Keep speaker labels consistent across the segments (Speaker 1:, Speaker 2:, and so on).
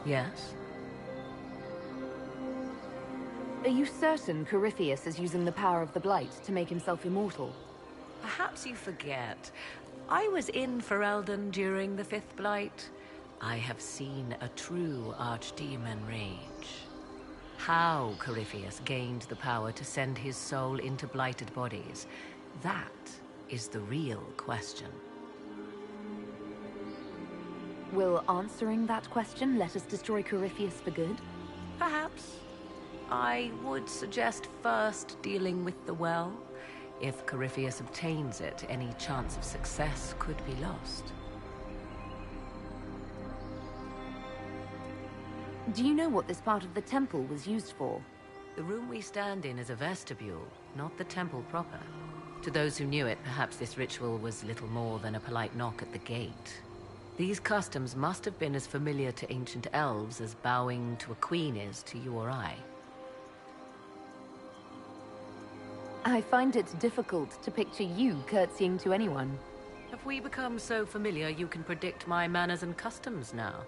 Speaker 1: Yes?
Speaker 2: Are you certain Corypheus is using the power of the Blight to make himself immortal?
Speaker 1: Perhaps you forget. I was in Ferelden during the Fifth Blight. I have seen a true archdemon rage. How Corypheus gained the power to send his soul into blighted bodies, that is the real question.
Speaker 2: Will answering that question let us destroy Corypheus for good?
Speaker 1: Perhaps. I would suggest first dealing with the well. If Corypheus obtains it, any chance of success could be lost.
Speaker 2: Do you know what this part of the temple was used for?
Speaker 1: The room we stand in is a vestibule, not the temple proper. To those who knew it, perhaps this ritual was little more than a polite knock at the gate. These customs must have been as familiar to ancient elves as bowing to a queen is to you or I.
Speaker 2: I find it difficult to picture you curtsying to anyone.
Speaker 1: Have we become so familiar you can predict my manners and customs now?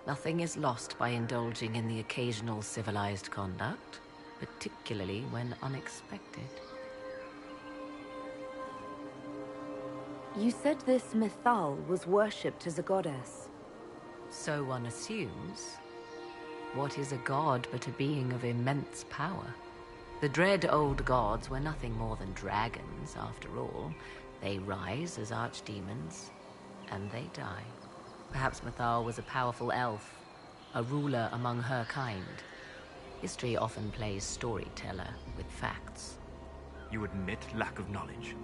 Speaker 1: Nothing is lost by indulging in the occasional civilized conduct, particularly when unexpected.
Speaker 2: You said this Mythal was worshipped as a goddess.
Speaker 1: So one assumes. What is a god but a being of immense power? The dread old gods were nothing more than dragons, after all. They rise as archdemons, and they die. Perhaps Mythal was a powerful elf, a ruler among her kind. History often plays storyteller with facts.
Speaker 3: You admit lack of knowledge,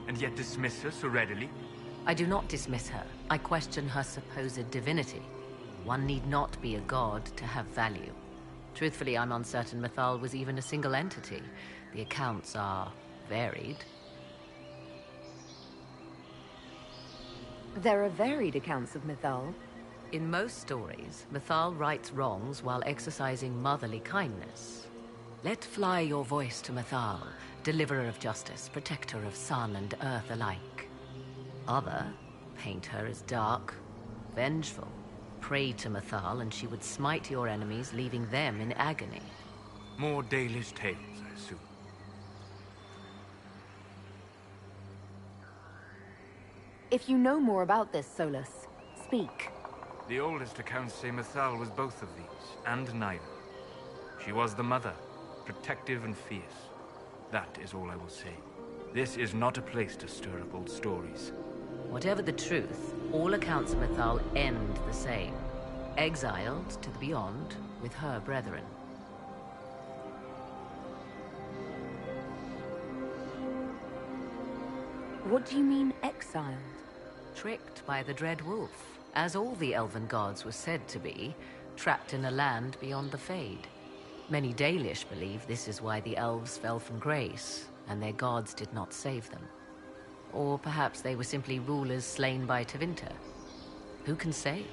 Speaker 3: and yet dismiss her so readily?
Speaker 1: I do not dismiss her. I question her supposed divinity. One need not be a god to have value. Truthfully, I'm uncertain Mythal was even a single entity. The accounts are varied.
Speaker 2: There are varied accounts of Mythal.
Speaker 1: In most stories, Mythal rights wrongs while exercising motherly kindness. Let fly your voice to Mythal, deliverer of justice, protector of sun and earth alike. Other paint her as dark, vengeful. Pray to Mythal and she would smite your enemies, leaving them in agony.
Speaker 3: More Dalish tales, I assume.
Speaker 2: If you know more about this, Solus, speak.
Speaker 3: The oldest accounts say Mythal was both of these, and neither. She was the mother, protective and fierce. That is all I will say. This is not a place to stir up old stories.
Speaker 1: Whatever the truth, all accounts of Mythal end the same. Exiled to the beyond with her brethren.
Speaker 2: What do you mean, exiled?
Speaker 1: Tricked by the Dread Wolf, as all the elven gods were said to be, trapped in a land beyond the Fade. Many Dalish believe this is why the elves fell from grace, and their gods did not save them. Or perhaps they were simply rulers slain by Tevinter. Who can say?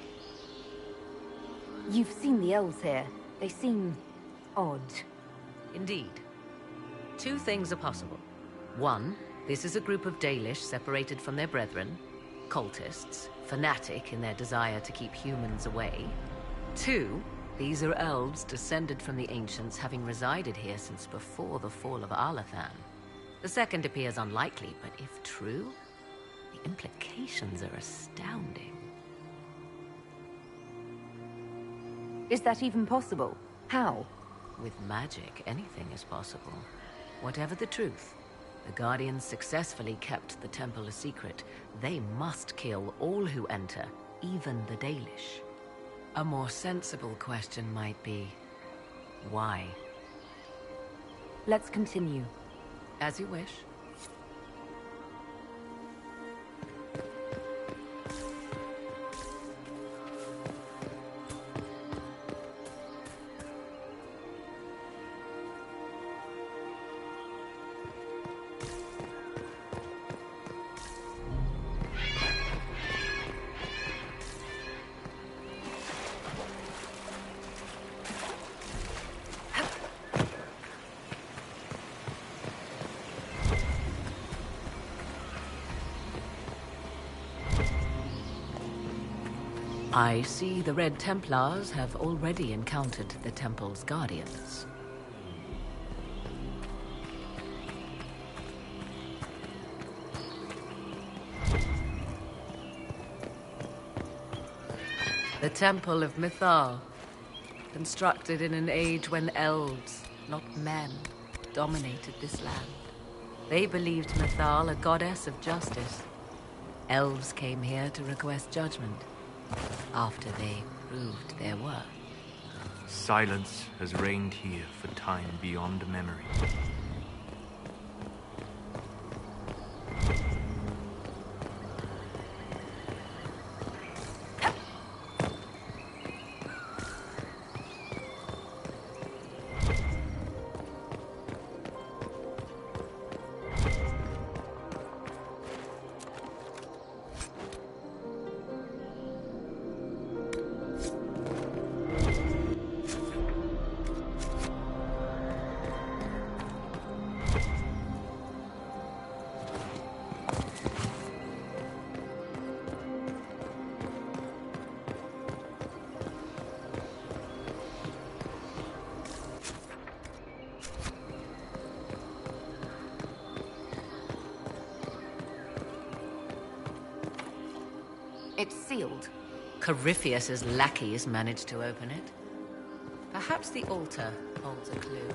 Speaker 2: You've seen the elves here. They seem odd.
Speaker 1: Indeed. Two things are possible. One, this is a group of Dalish separated from their brethren, cultists, fanatic in their desire to keep humans away. Two, these are elves descended from the ancients, having resided here since before the fall of Alathan. The second appears unlikely, but if true, the implications are astounding.
Speaker 2: Is that even possible? How?
Speaker 1: With magic, anything is possible. Whatever the truth, the Guardians successfully kept the temple a secret. They must kill all who enter, even the Dalish. A more sensible question might be, why?
Speaker 2: Let's continue.
Speaker 1: As you wish. I see the Red Templars have already encountered the temple's guardians. The Temple of Mythal, constructed in an age when elves, not men, dominated this land. They believed Mythal a goddess of justice. Elves came here to request judgment, after they proved their worth.
Speaker 3: Silence has reigned here for time beyond memory.
Speaker 2: It's sealed.
Speaker 1: Corypheus's lackeys managed to open it. Perhaps the altar holds a clue.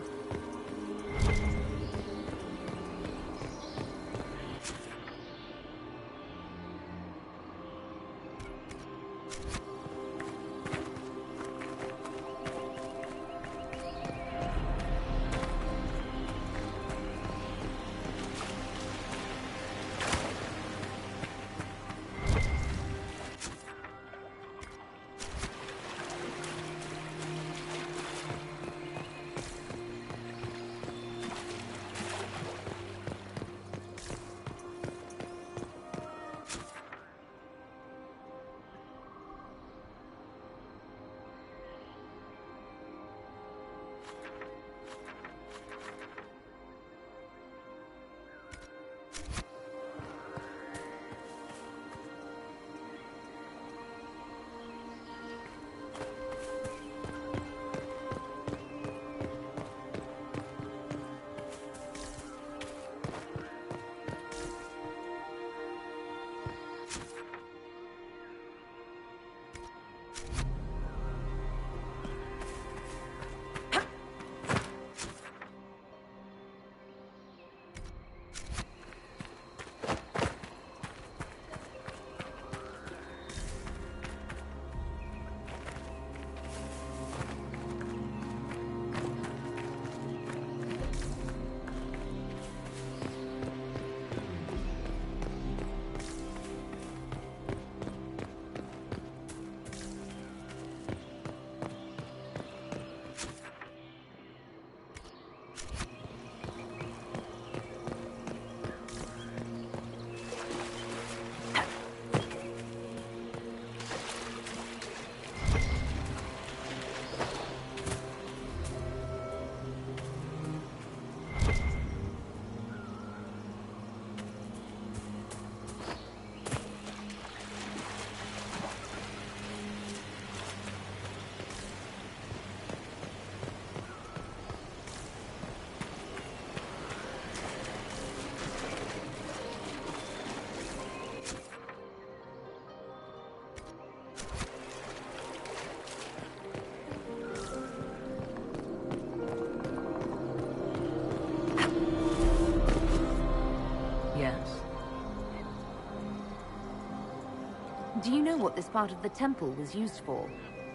Speaker 2: Do you know what this part of the temple was used for?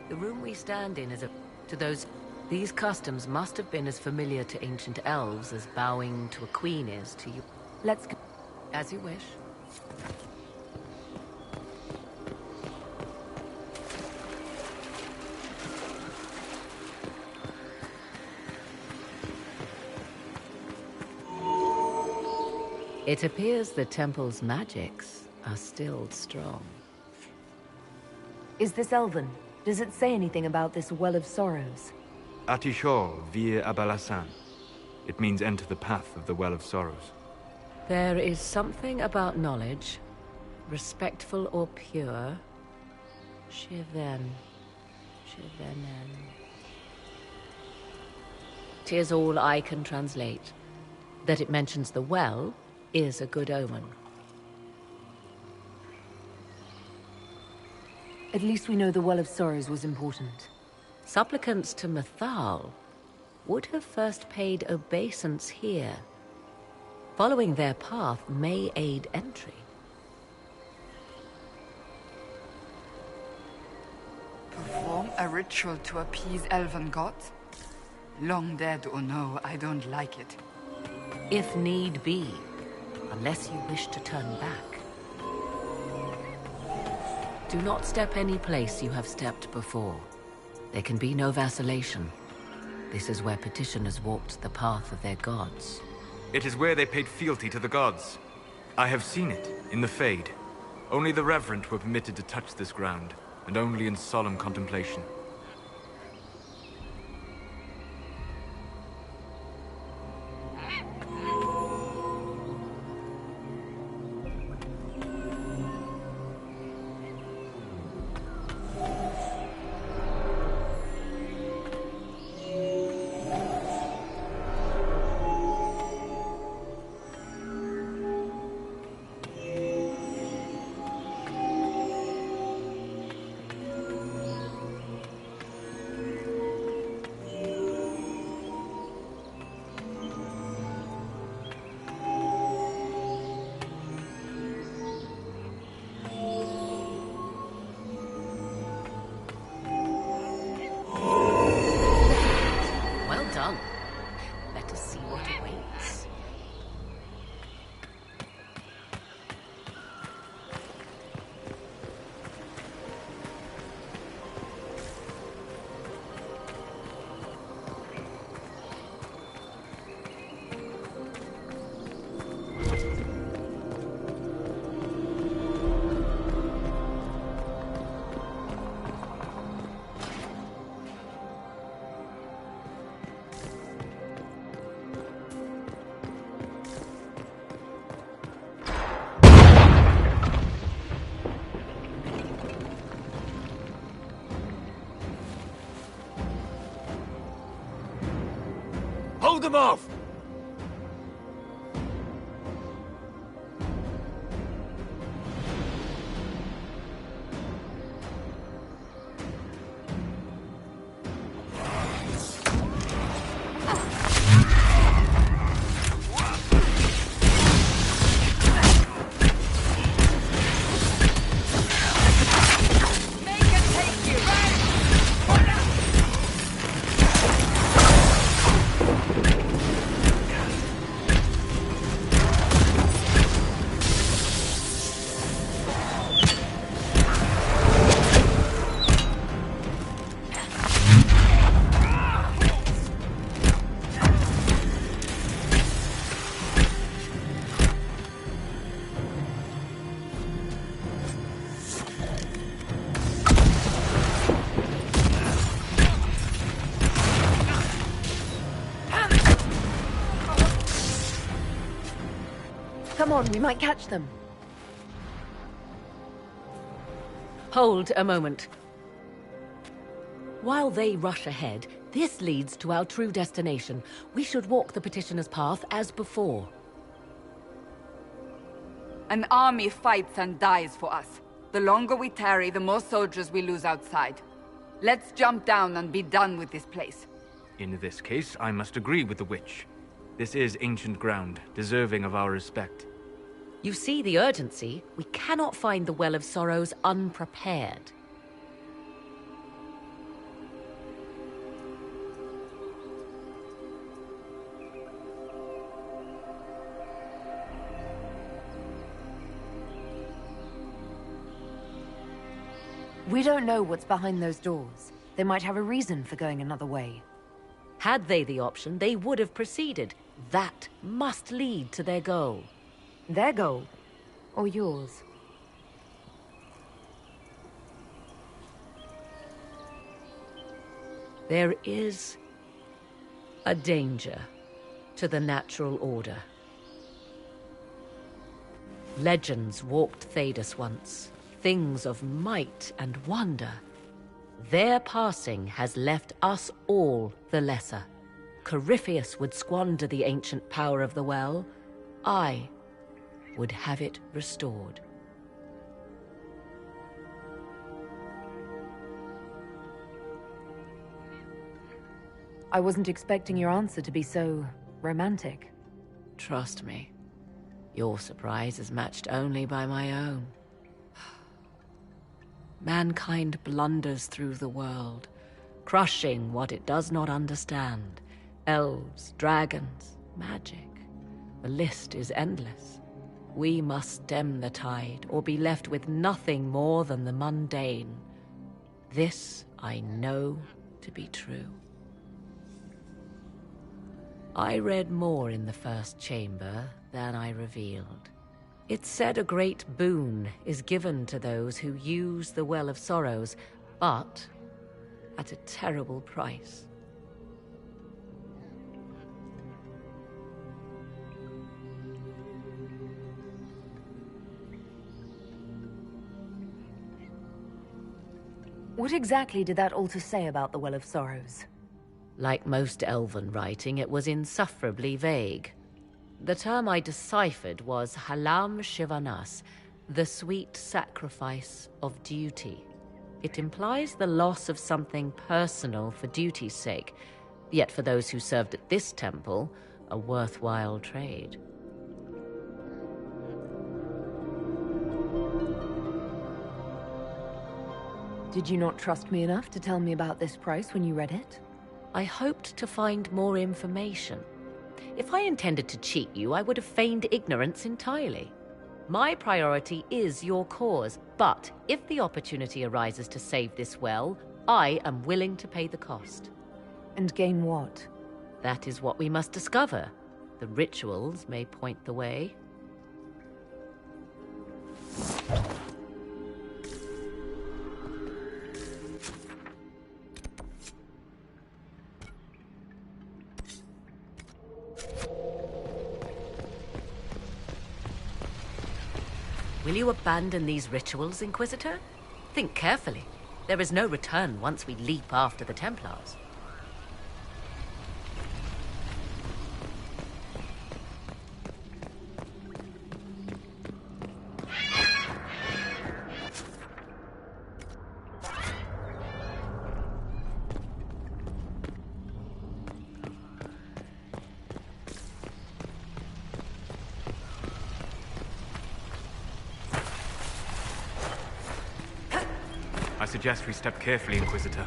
Speaker 1: The room we stand in is These customs must have been as familiar to ancient elves as bowing to a queen is to you.
Speaker 2: Let's go.
Speaker 1: As you wish. It appears the temple's magics are still strong.
Speaker 2: Is this Elven? Does it say anything about this Well of Sorrows?
Speaker 3: Atishol vir Abalasan. It means enter the path of the Well of Sorrows.
Speaker 1: There is something about knowledge, respectful or pure, Shiven. Shivenen. 'Tis all I can translate. That it mentions the well is a good omen.
Speaker 2: At least we know the Well of Sorrows was important.
Speaker 1: Supplicants to Mythal would have first paid obeisance here. Following their path may aid entry.
Speaker 4: Perform a ritual to appease elven gods? Long dead or no, I don't like it.
Speaker 1: If need be, unless you wish to turn back. Do not step any place you have stepped before. There can be no vacillation. This is where petitioners walked the path of their gods.
Speaker 3: It is where they paid fealty to the gods. I have seen it, in the Fade. Only the reverent were permitted to touch this ground, and only in solemn contemplation.
Speaker 1: Let us see what awaits.
Speaker 3: Hold them off!
Speaker 2: Come on, we might catch them.
Speaker 1: Hold a moment. While they rush ahead, this leads to our true destination. We should walk the petitioner's path as before.
Speaker 4: An army fights and dies for us. The longer we tarry, the more soldiers we lose outside. Let's jump down and be done with this place.
Speaker 3: In this case, I must agree with the witch. This is ancient ground, deserving of our respect.
Speaker 1: You see the urgency? We cannot find the Well of Sorrows unprepared.
Speaker 2: We don't know what's behind those doors. They might have a reason for going another way.
Speaker 1: Had they the option, they would have proceeded. That must lead to their goal.
Speaker 2: Their goal? Or yours?
Speaker 1: There is a danger to the natural order. Legends walked Thedas once. things of might and wonder. Their passing has left us all the lesser. Corypheus would squander the ancient power of the well. I would have it restored.
Speaker 2: I wasn't expecting your answer to be so romantic.
Speaker 1: Trust me, your surprise is matched only by my own. Mankind blunders through the world, crushing what it does not understand. Elves, dragons, magic. The list is endless. We must stem the tide, or be left with nothing more than the mundane. This I know to be true. I read more in the first chamber than I revealed. It said a great boon is given to those who use the Well of Sorrows, but at a terrible price.
Speaker 2: What exactly did that altar say about the Well of Sorrows?
Speaker 1: Like most elven writing, it was insufferably vague. The term I deciphered was Halam Shivanas, the sweet sacrifice of duty. It implies the loss of something personal for duty's sake, yet for those who served at this temple, a worthwhile trade.
Speaker 2: Did you not trust me enough to tell me about this price when you read it?
Speaker 1: I hoped to find more information. If I intended to cheat you, I would have feigned ignorance entirely. My priority is your cause, but if the opportunity arises to save this well, I am willing to pay the cost.
Speaker 2: And gain what?
Speaker 1: That is what we must discover. The rituals may point the way. Will you abandon these rituals, Inquisitor? Think carefully. There is no return once we leap after the Templars.
Speaker 3: I suggest we step carefully, Inquisitor.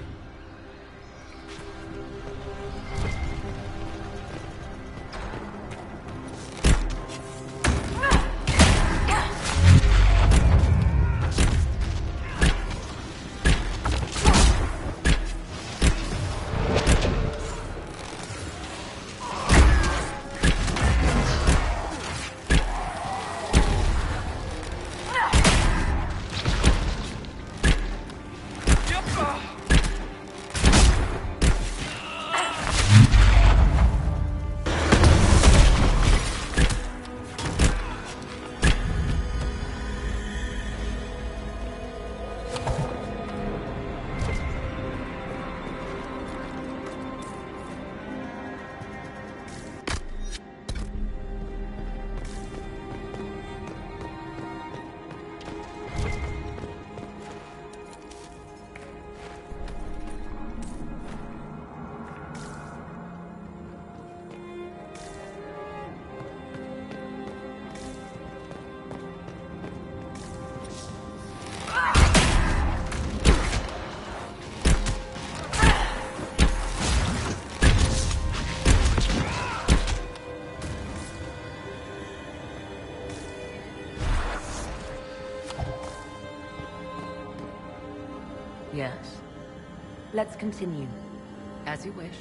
Speaker 1: Yes,
Speaker 2: Let's continue.
Speaker 1: as you wish.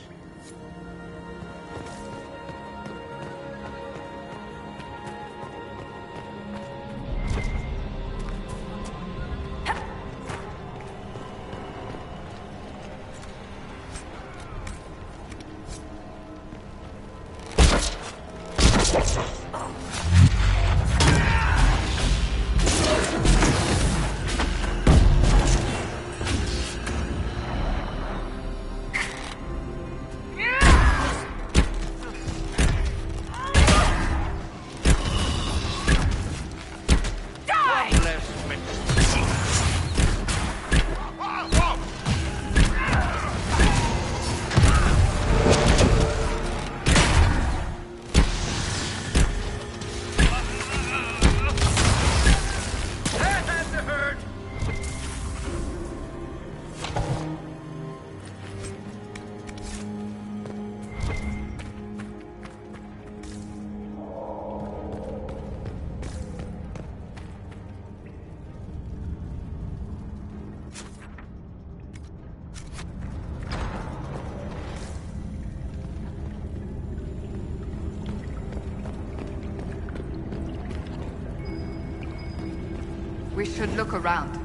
Speaker 4: We should look around.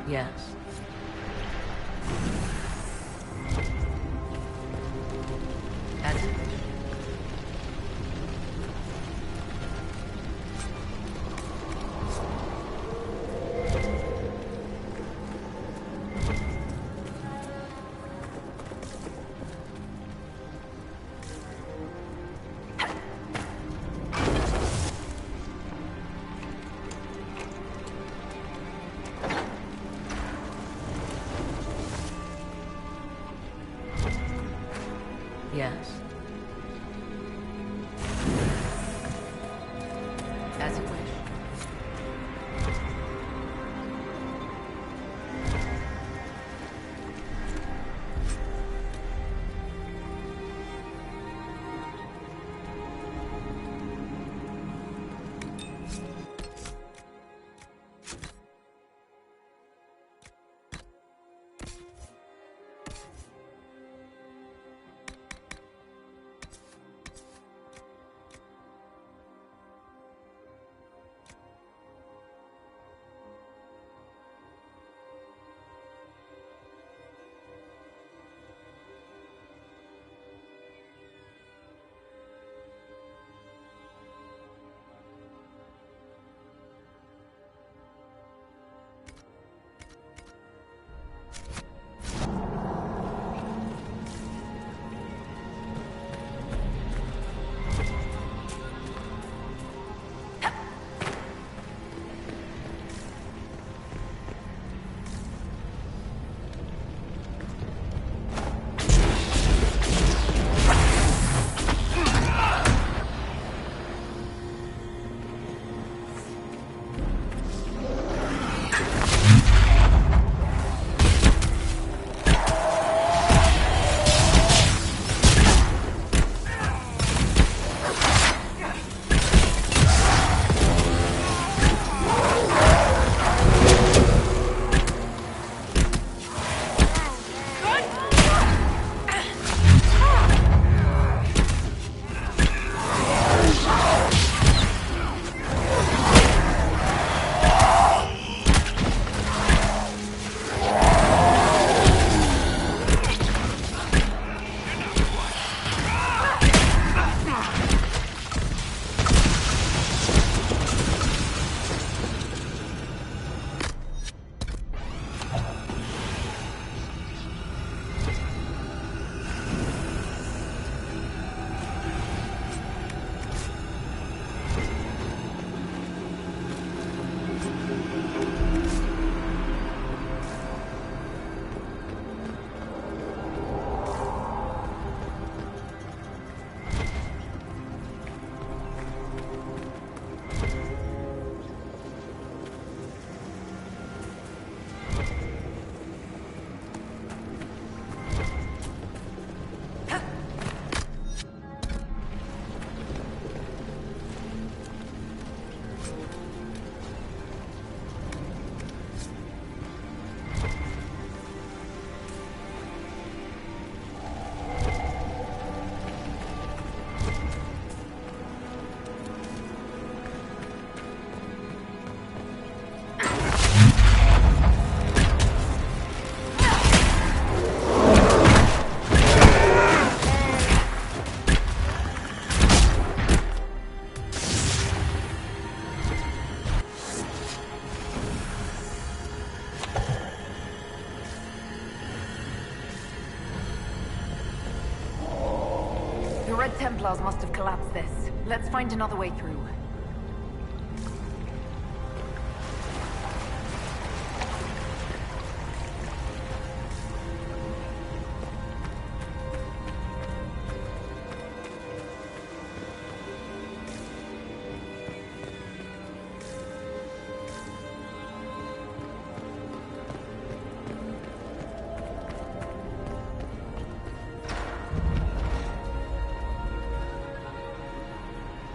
Speaker 1: Yes. As you wish. Yes. As you wish.
Speaker 2: The Red Templars must have collapsed this. Let's find another way through.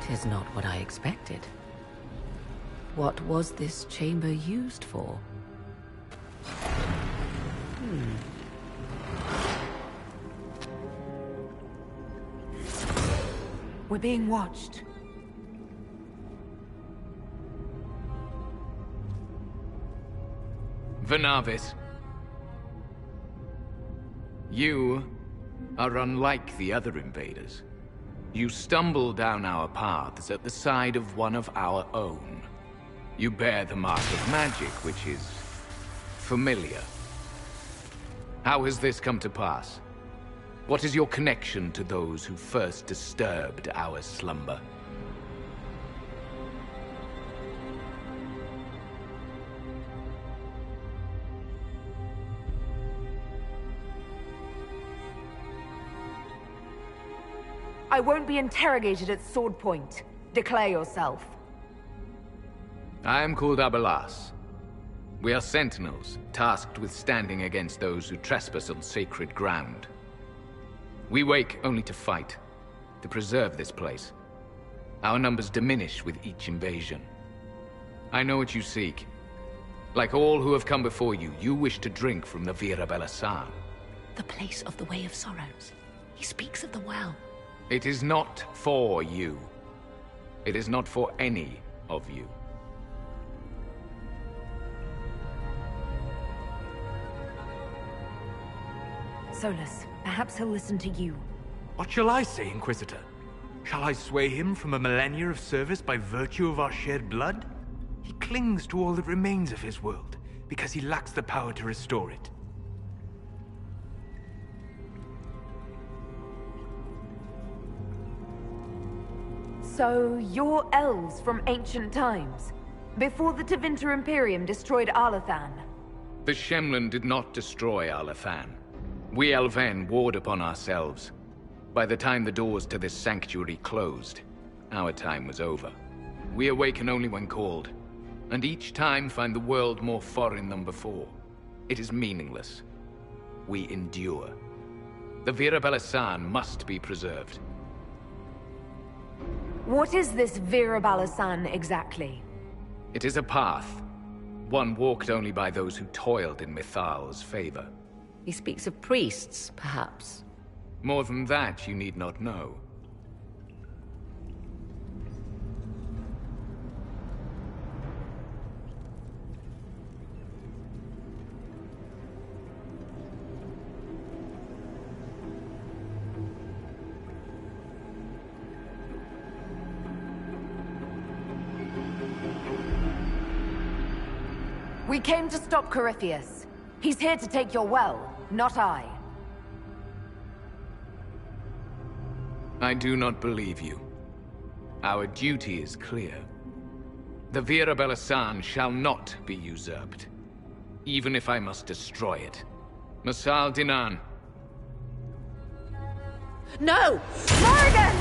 Speaker 1: Tis not what I expected. What was this chamber used for?
Speaker 2: We're being watched.
Speaker 5: Vernavis. You are unlike the other invaders. You stumble down our paths at the side of one of our own. You bear the mark of magic, which is familiar. How has this come to pass? What is your connection to those who first disturbed our slumber?
Speaker 2: I won't be interrogated at sword point. Declare yourself.
Speaker 5: I am called Abelas. We are sentinels, tasked with standing against those who trespass on sacred ground. We wake only to fight, to preserve this place. Our numbers diminish with each invasion. I know what you seek. Like all who have come before you, you wish to drink from the Vira Belasan.
Speaker 1: The place of the Way of Sorrows. He speaks of the well.
Speaker 5: It is not for you. It is not for any of you.
Speaker 2: Solus, perhaps he'll listen to you.
Speaker 3: What shall I say, Inquisitor? Shall I sway him from a millennia of service by virtue of our shared blood? He clings to all that remains of his world, because he lacks the power to restore it.
Speaker 2: So, you're elves from ancient times, before the Tevinter Imperium destroyed Arlathan.
Speaker 5: The Shemlen did not destroy Arlathan. We Elven warred upon ourselves. By the time the doors to this sanctuary closed, our time was over. We awaken only when called, and each time find the world more foreign than before. It is meaningless. We endure. The Vira Belasan must be preserved.
Speaker 2: What is this Vira Belasan exactly?
Speaker 5: It is a path. One walked only by those who toiled in Mithal's favor.
Speaker 1: He speaks of priests, perhaps.
Speaker 5: More than that, you need not know.
Speaker 2: We came to stop Corypheus. He's here to take your well, not I.
Speaker 5: I do not believe you. Our duty is clear. The Vira Belasan shall not be usurped, even if I must destroy it. Masal Dinan.
Speaker 1: No!
Speaker 2: Morrigan!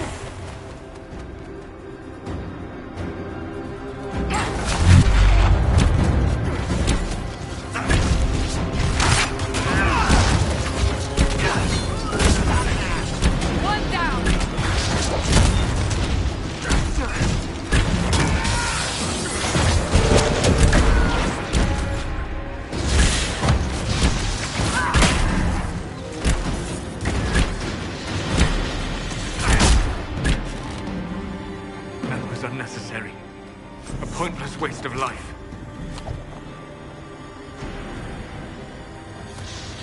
Speaker 3: Unnecessary. A pointless waste of life.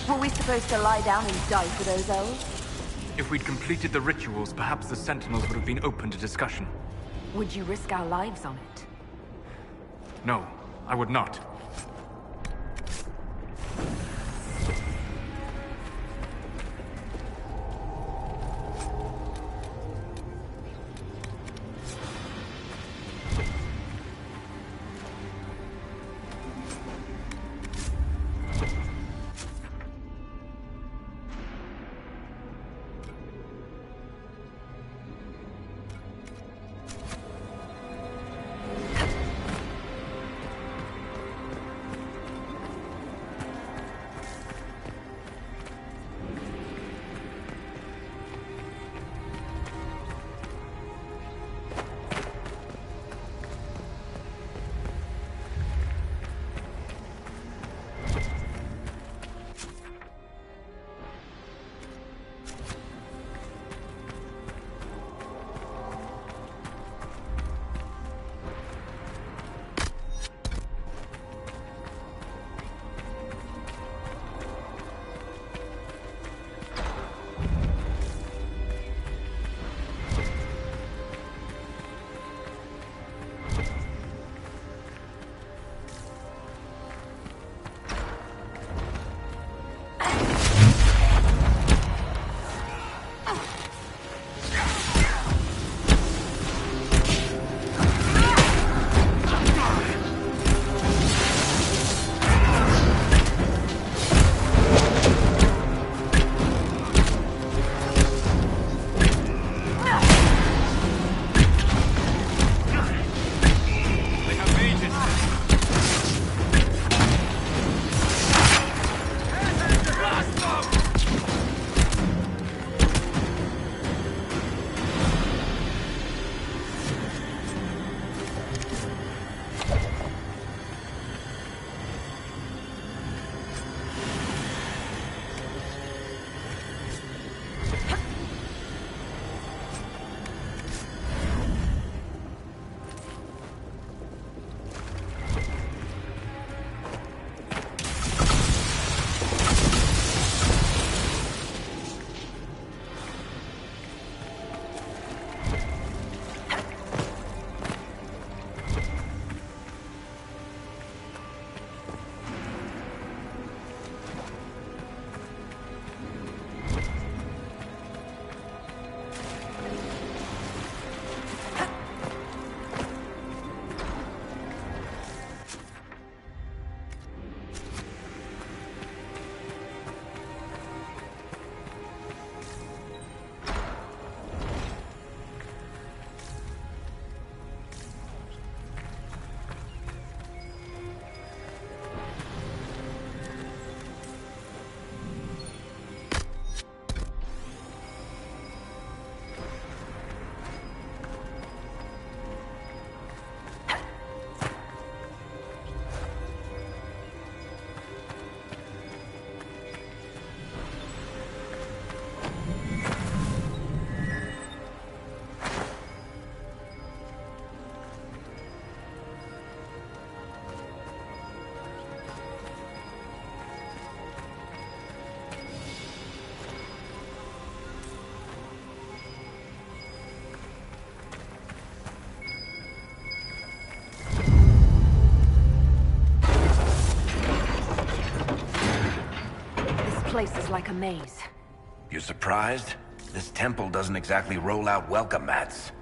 Speaker 2: Were we supposed to lie down and die for those elves?
Speaker 3: If we'd completed the rituals, perhaps the Sentinels would have been open to discussion.
Speaker 2: Would you risk our lives on it?
Speaker 3: No, I would not.
Speaker 2: place is like a maze.
Speaker 6: You surprised? This temple doesn't exactly roll out welcome mats.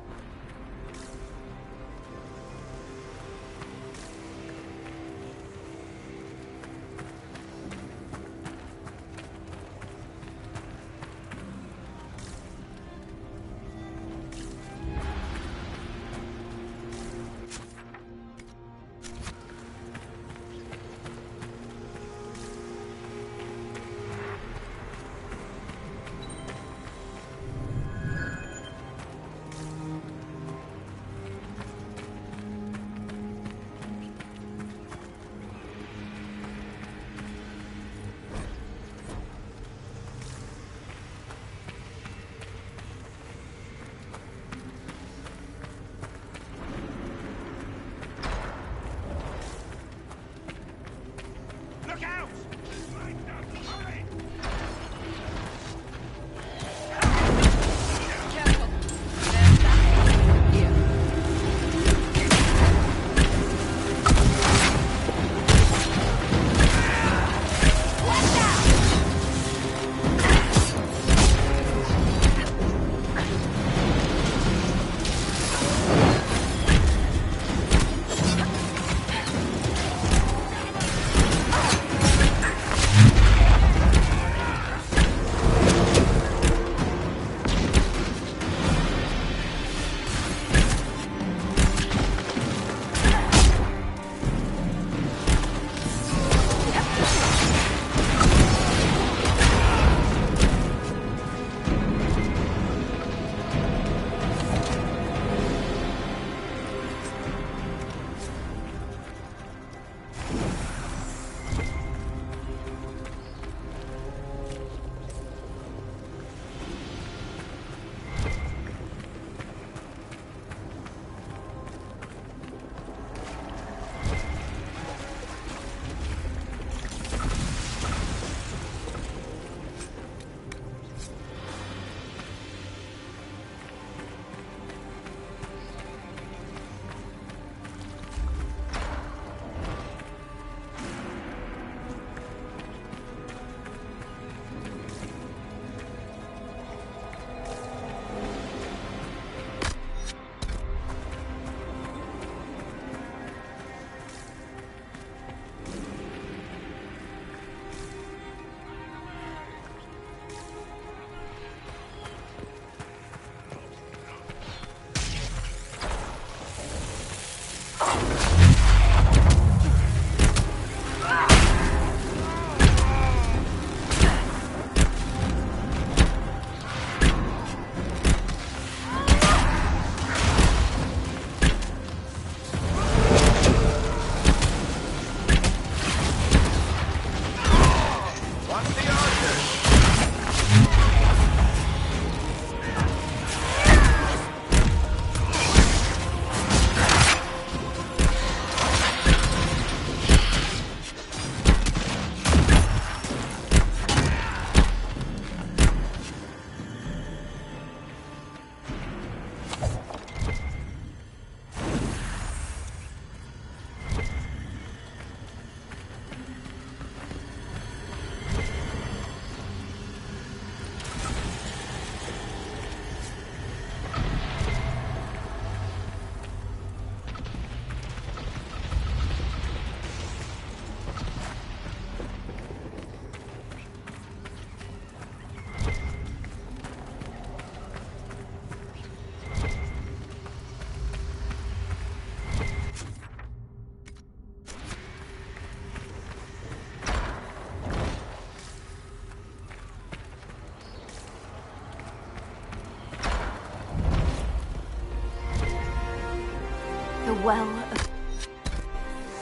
Speaker 2: The well of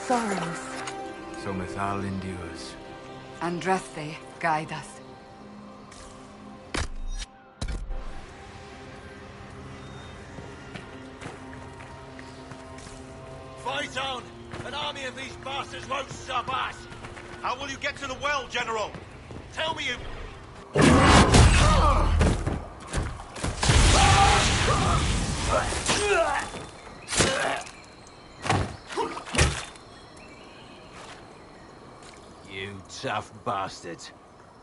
Speaker 2: sorrows.
Speaker 3: So Mythal endures.
Speaker 4: Andraste, guide us.
Speaker 7: Fight on! An army of these bastards won't stop us! How will you get to the well, General? Tell me you... You tough bastard.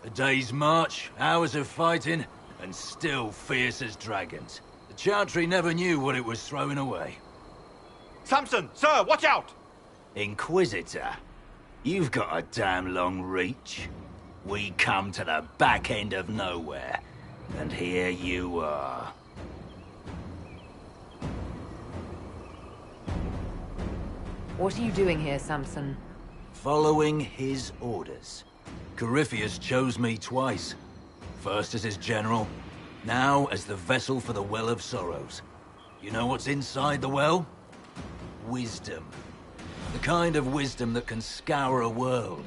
Speaker 6: A day's march, hours of fighting, and still fierce as dragons. The Chantry never knew what it was throwing away.
Speaker 7: Samson, sir, watch out!
Speaker 6: Inquisitor, you've got a damn long reach. We come to the back end of nowhere, and here you are.
Speaker 2: What are you doing here, Samson?
Speaker 6: Following his orders. Corypheus chose me twice. First as his general, now as the vessel for the Well of Sorrows. You know what's inside the well? Wisdom. The kind of wisdom that can scour a world.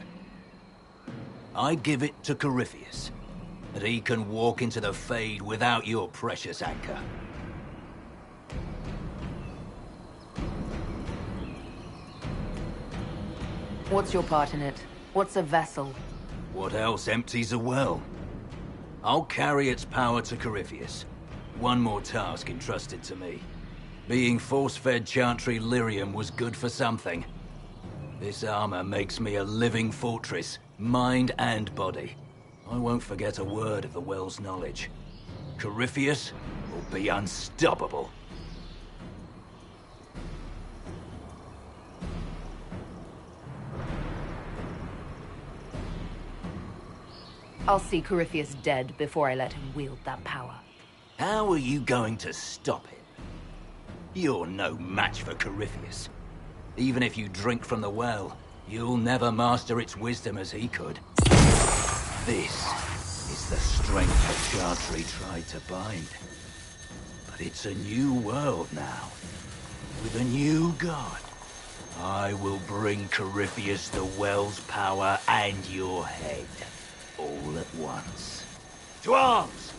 Speaker 6: I give it to Corypheus, that he can walk into the Fade without your precious anchor.
Speaker 2: What's your part in it? What's a vessel?
Speaker 6: What else empties a well? I'll carry its power to Corypheus. One more task entrusted to me. Being force-fed Chantry lyrium was good for something. This armor makes me a living fortress, mind and body. I won't forget a word of the well's knowledge. Corypheus will be unstoppable.
Speaker 2: I'll see Corypheus dead before I let him wield that power.
Speaker 6: How are you going to stop him? You're no match for Corypheus. Even if you drink from the well, you'll never master its wisdom as he could. This is the strength the Chantry tried to bind. But it's a new world now, with a new god. I will bring Corypheus the well's power and your head, all at once. To arms!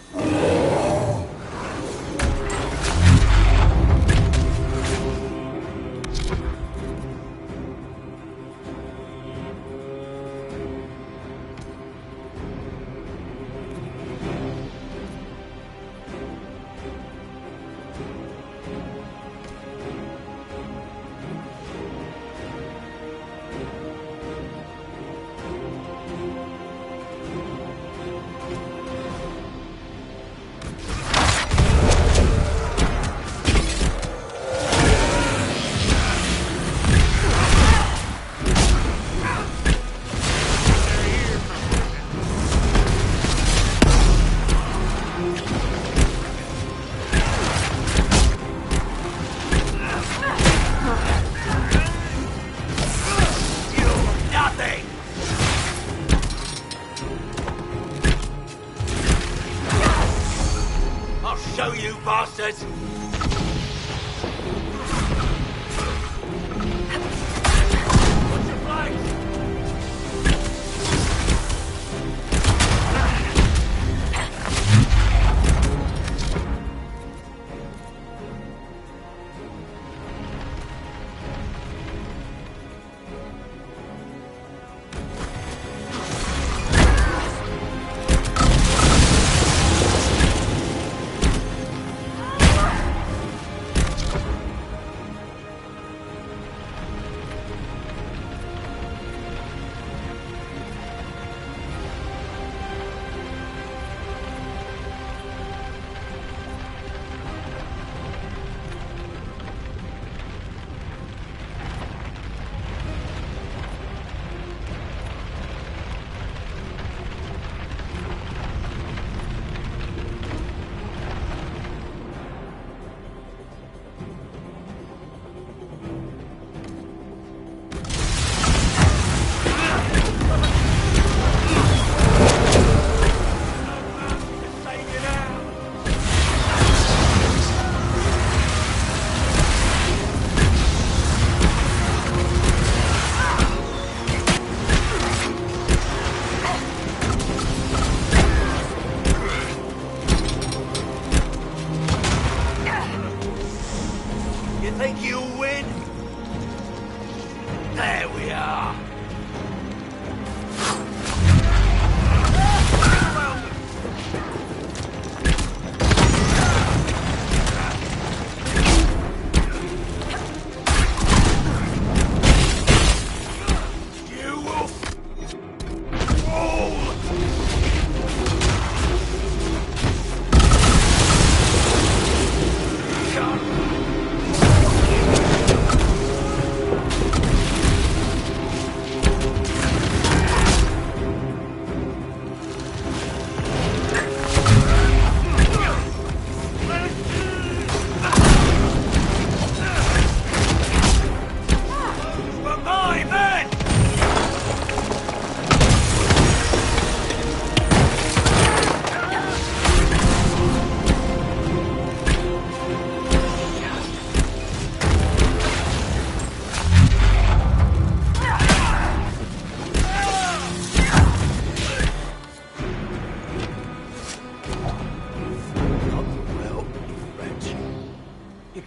Speaker 6: Bastards!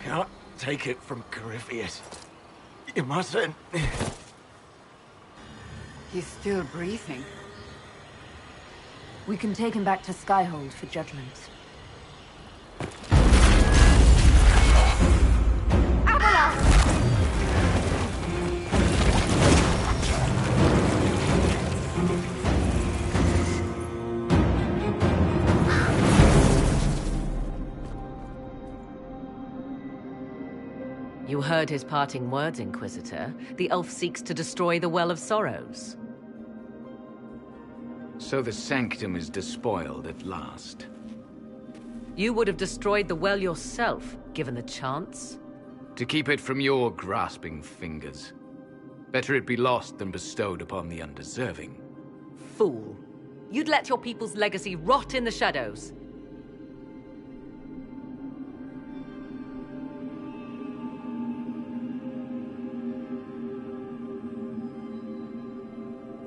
Speaker 7: can't take it from Corypheus. You mustn't.
Speaker 4: He's still breathing.
Speaker 2: We can take him back to Skyhold for judgment.
Speaker 1: You heard his parting words, Inquisitor. The elf seeks to destroy the Well of Sorrows.
Speaker 5: So the Sanctum is despoiled at last.
Speaker 1: You would have destroyed the well yourself, given the chance.
Speaker 5: To keep it from your grasping fingers. Better it be lost than bestowed upon the undeserving.
Speaker 1: Fool. You'd let your people's legacy rot in the shadows.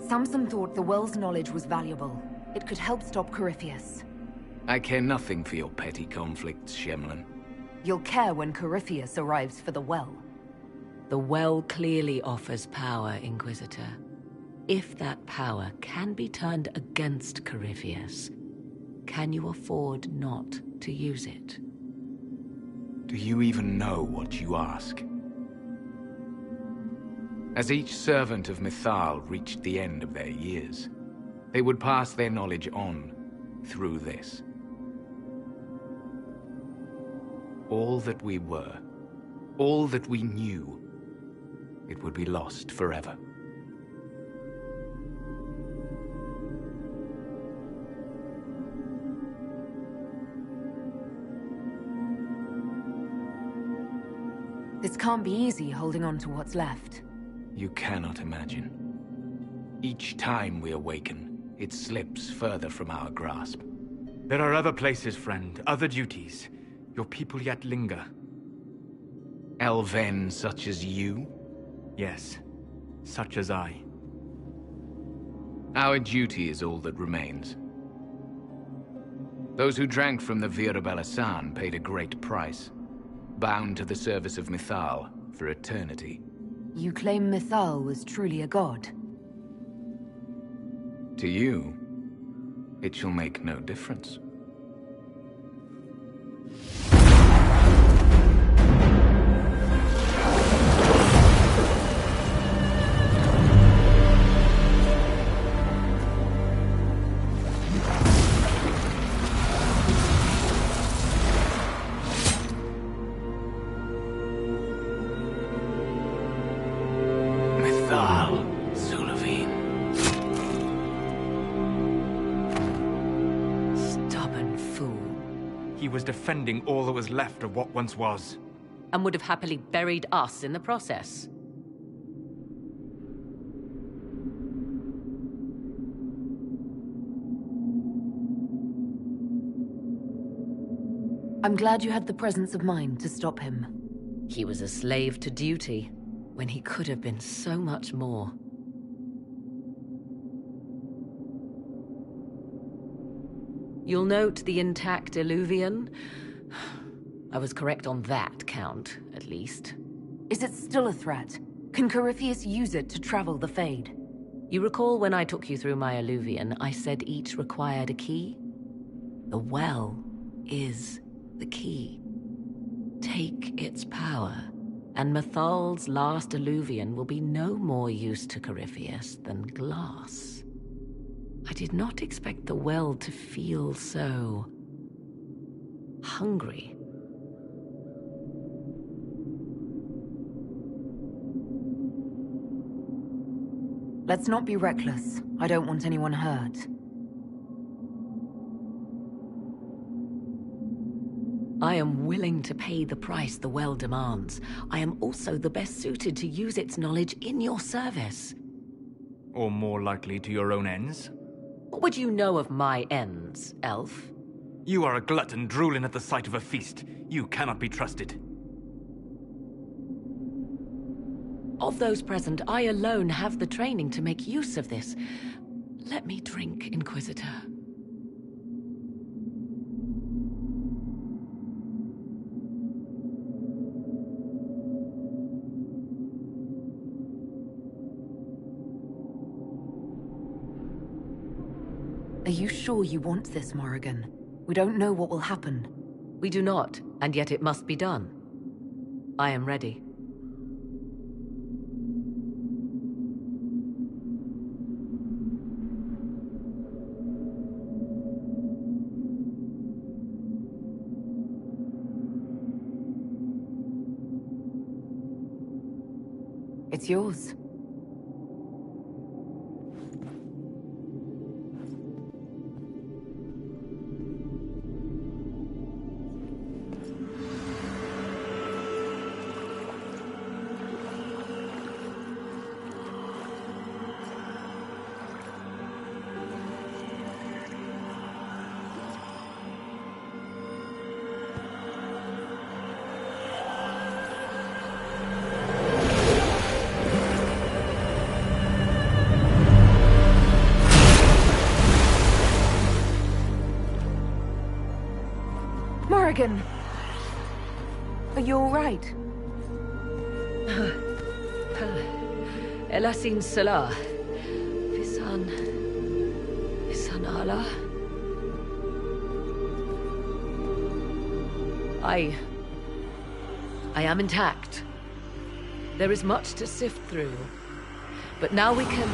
Speaker 2: Samson thought the well's knowledge was valuable. It could help stop Corypheus.
Speaker 5: I care nothing for your petty conflicts, Shemlin.
Speaker 2: You'll care when Corypheus arrives for the well.
Speaker 1: The well clearly offers power, Inquisitor. If that power can be turned against Corypheus, can you afford not to use it?
Speaker 5: Do you even know what you ask? As each servant of Mythal reached the end of their years, they would pass their knowledge on through this. All that we were, all that we knew, it would be lost forever.
Speaker 2: This can't be easy, holding on to what's left.
Speaker 5: You cannot imagine. Each time we awaken, it slips further from our grasp.
Speaker 3: There are other places, friend, other duties. Your people yet linger.
Speaker 5: Elven such as you?
Speaker 3: Yes, such as I.
Speaker 5: Our duty is all that remains. Those who drank from the Virabella paid a great price, bound to the service of Mythal for eternity.
Speaker 2: You claim Mythal was truly a god?
Speaker 5: To you, it shall make no difference.
Speaker 3: Defending all that was left of what once was.
Speaker 1: And would have happily buried us in the process.
Speaker 2: I'm glad you had the presence of mind to stop him.
Speaker 1: He was a slave to duty, when he could have been so much more. You'll note the intact Illuvian. I was correct on that count, at least.
Speaker 2: Is it still a threat? Can Corypheus use it to travel the Fade?
Speaker 1: You recall when I took you through my Illuvian, I said each required a key? The well is the key. Take its power, and Mythal's last Illuvian will be no more use to Corypheus than glass. I did not expect the well to feel so hungry.
Speaker 2: Let's not be reckless. I don't want anyone hurt.
Speaker 1: I am willing to pay the price the well demands. I am also the best suited to use its knowledge in your service.
Speaker 3: Or more likely to your own ends?
Speaker 1: What would you know of my ends, elf?
Speaker 3: You are a glutton drooling at the sight of a feast. You cannot be trusted.
Speaker 1: Of those present, I alone have the training to make use of this. Let me drink, Inquisitor.
Speaker 2: Are you sure you want this, Morrigan? We don't know what will happen.
Speaker 1: We do not, and yet it must be done. I am ready.
Speaker 2: It's yours. Morrigan! Are you alright?
Speaker 1: Elasin Salah. Visan Allah. I am intact. There is much to sift through. But now we can...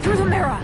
Speaker 2: Through the mirror!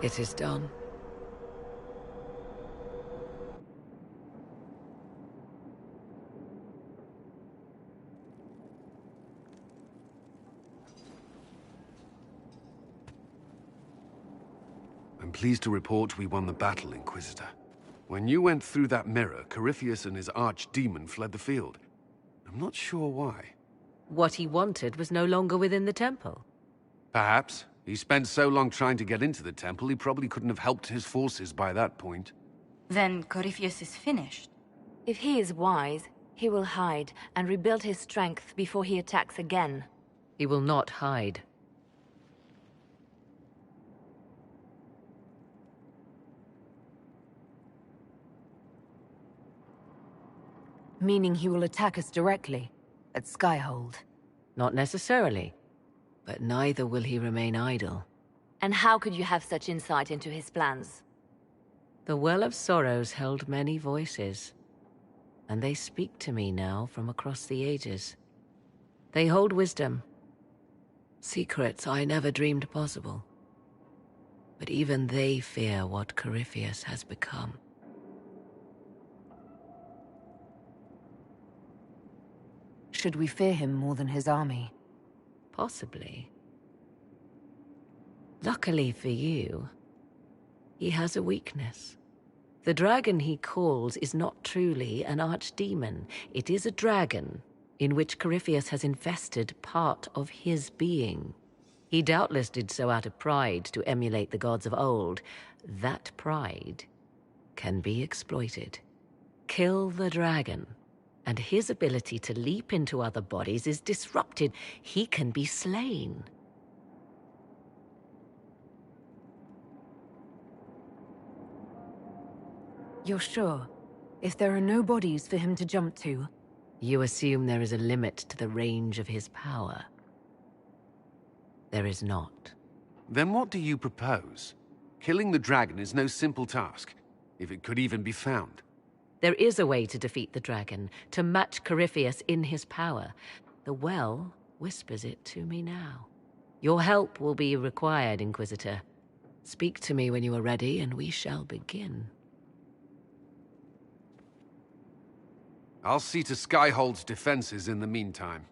Speaker 1: It is done.
Speaker 8: I'm pleased to report we won the battle, Inquisitor. When you went through that mirror, Corypheus and his archdemon fled the field. I'm not sure why.
Speaker 1: What he wanted was no longer within the temple.
Speaker 8: Perhaps. He spent so long trying to get into the temple, he probably couldn't have helped his forces by that point.
Speaker 9: Then Corypheus is finished.
Speaker 2: If he is wise, he will hide and rebuild his strength before he attacks again.
Speaker 1: He will not hide.
Speaker 2: Meaning he will attack us directly, at Skyhold.
Speaker 1: Not necessarily. But neither will he remain idle.
Speaker 2: And how could you have such insight into his plans?
Speaker 1: The Well of Sorrows held many voices. And they speak to me now from across the ages. They hold wisdom. Secrets I never dreamed possible. But even they fear what Corypheus has become.
Speaker 2: Should we fear him more than his army?
Speaker 1: Possibly. Luckily for you, he has a weakness. The dragon he calls is not truly an archdemon. It is a dragon in which Corypheus has invested part of his being. He doubtless did so out of pride to emulate the gods of old. That pride can be exploited. Kill the dragon, and his ability to leap into other bodies is disrupted. He can be slain.
Speaker 2: You're sure? If there are no bodies for him to jump to?
Speaker 1: You assume there is a limit to the range of his power. There is not.
Speaker 8: Then what do you propose? Killing the dragon is no simple task, if it could even be found.
Speaker 1: There is a way to defeat the dragon, to match Corypheus in his power. The well whispers it to me now. Your help will be required, Inquisitor. Speak to me when you are ready, and we shall begin.
Speaker 8: I'll see to Skyhold's defenses in the meantime.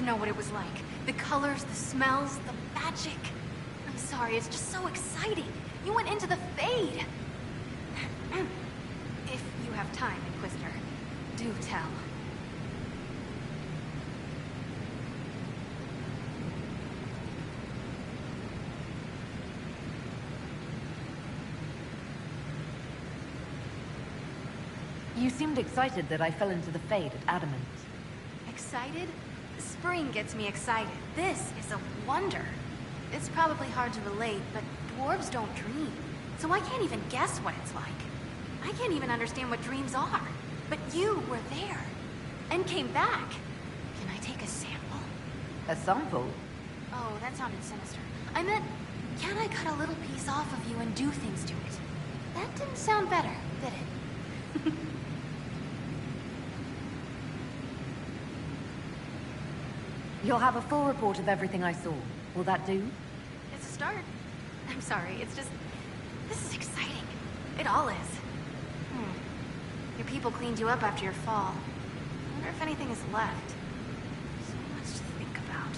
Speaker 10: to know what it was like. The colors, the smells, the magic. I'm sorry, it's just so exciting. You went into the Fade. If you have time, Inquisitor, do tell.
Speaker 2: You seemed excited that I fell into the Fade at Adamant.
Speaker 10: Excited? Spring gets me excited. This is a wonder. It's probably hard to relate, but dwarves don't dream. So I can't even guess what it's like. I can't even understand what dreams are. But you were there. And came back. Can I take a sample?
Speaker 2: A sample?
Speaker 10: Oh, that sounded sinister. I meant, can I cut a little piece off of you and do things to it? That didn't sound better, did it?
Speaker 2: You'll have a full report of everything I saw. Will that do?
Speaker 10: It's a start. I'm sorry, it's just... This is exciting. It all is. Your people cleaned you up after your fall. I wonder if anything is left. So much to think about.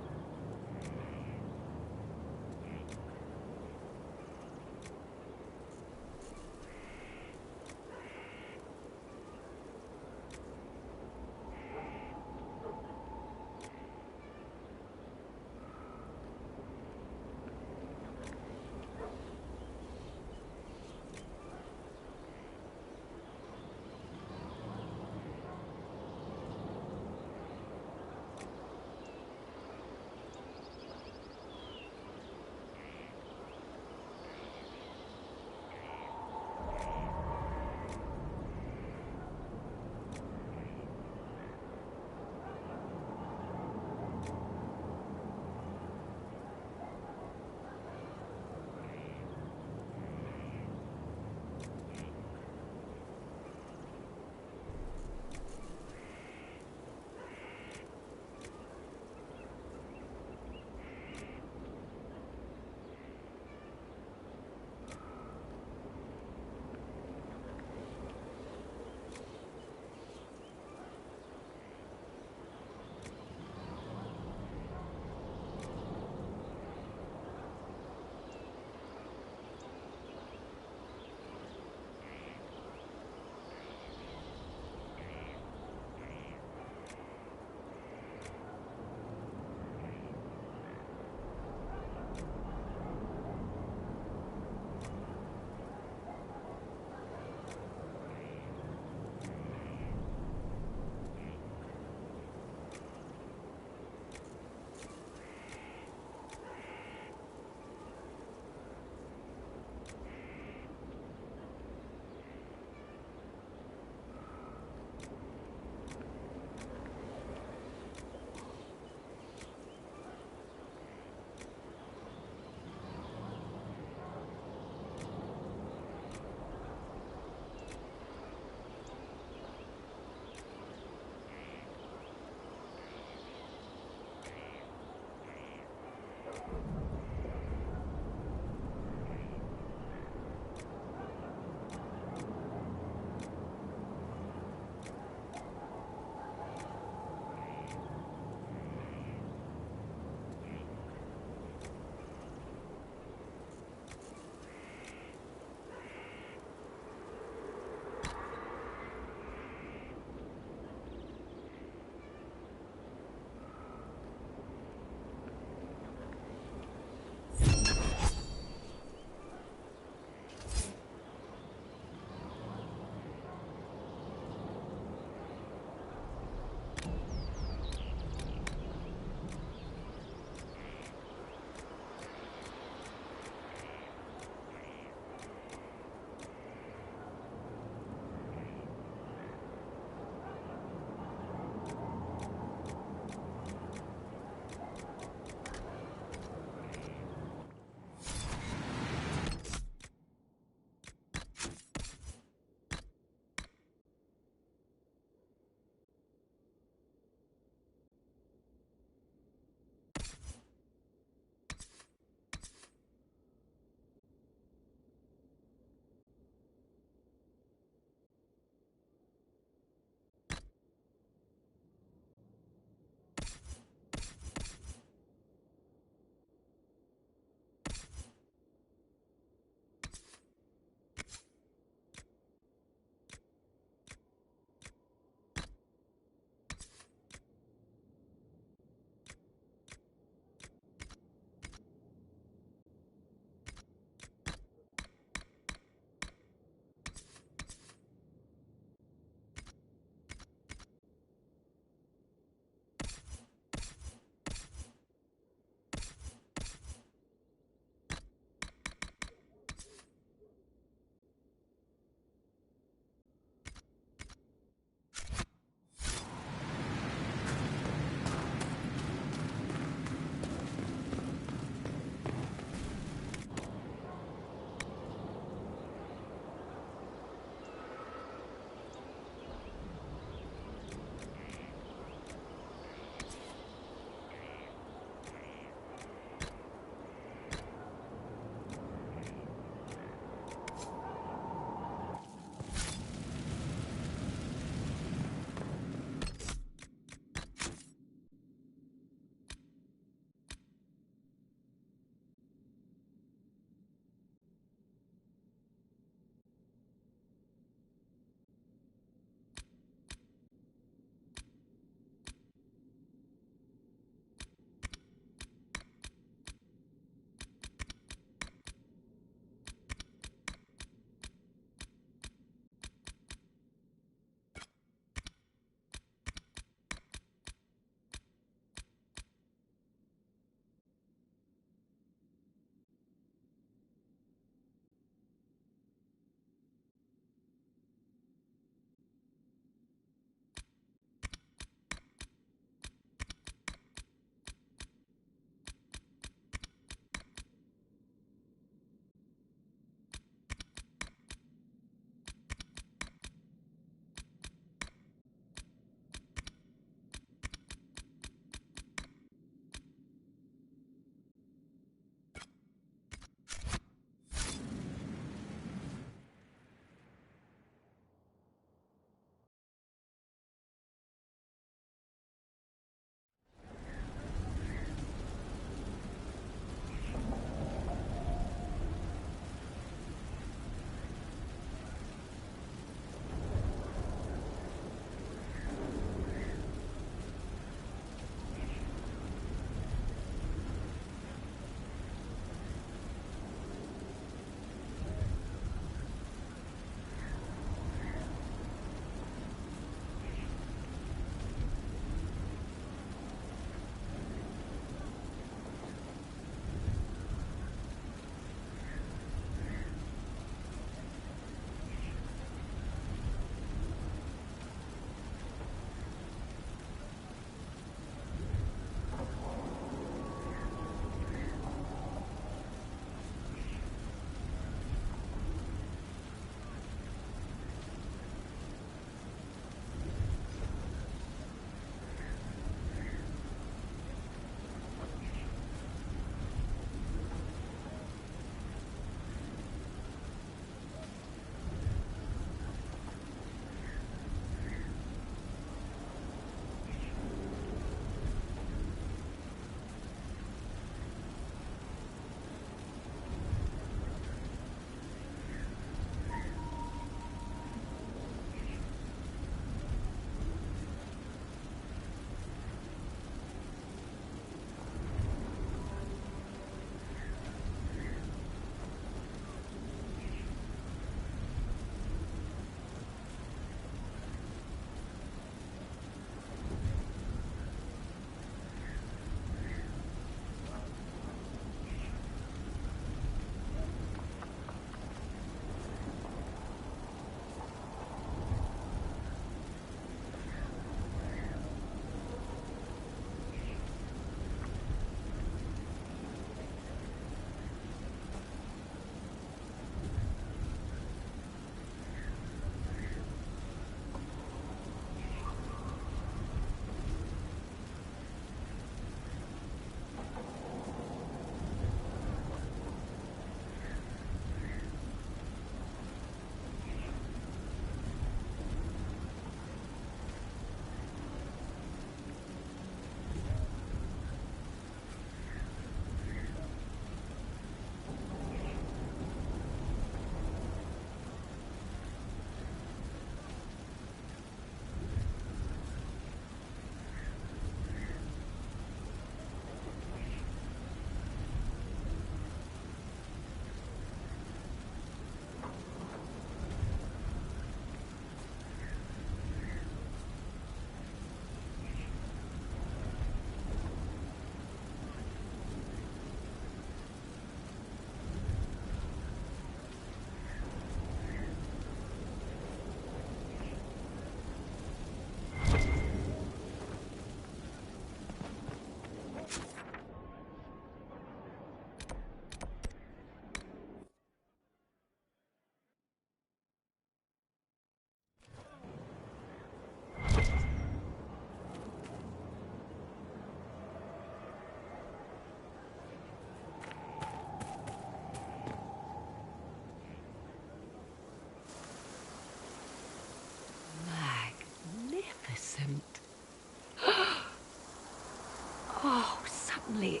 Speaker 1: suddenly,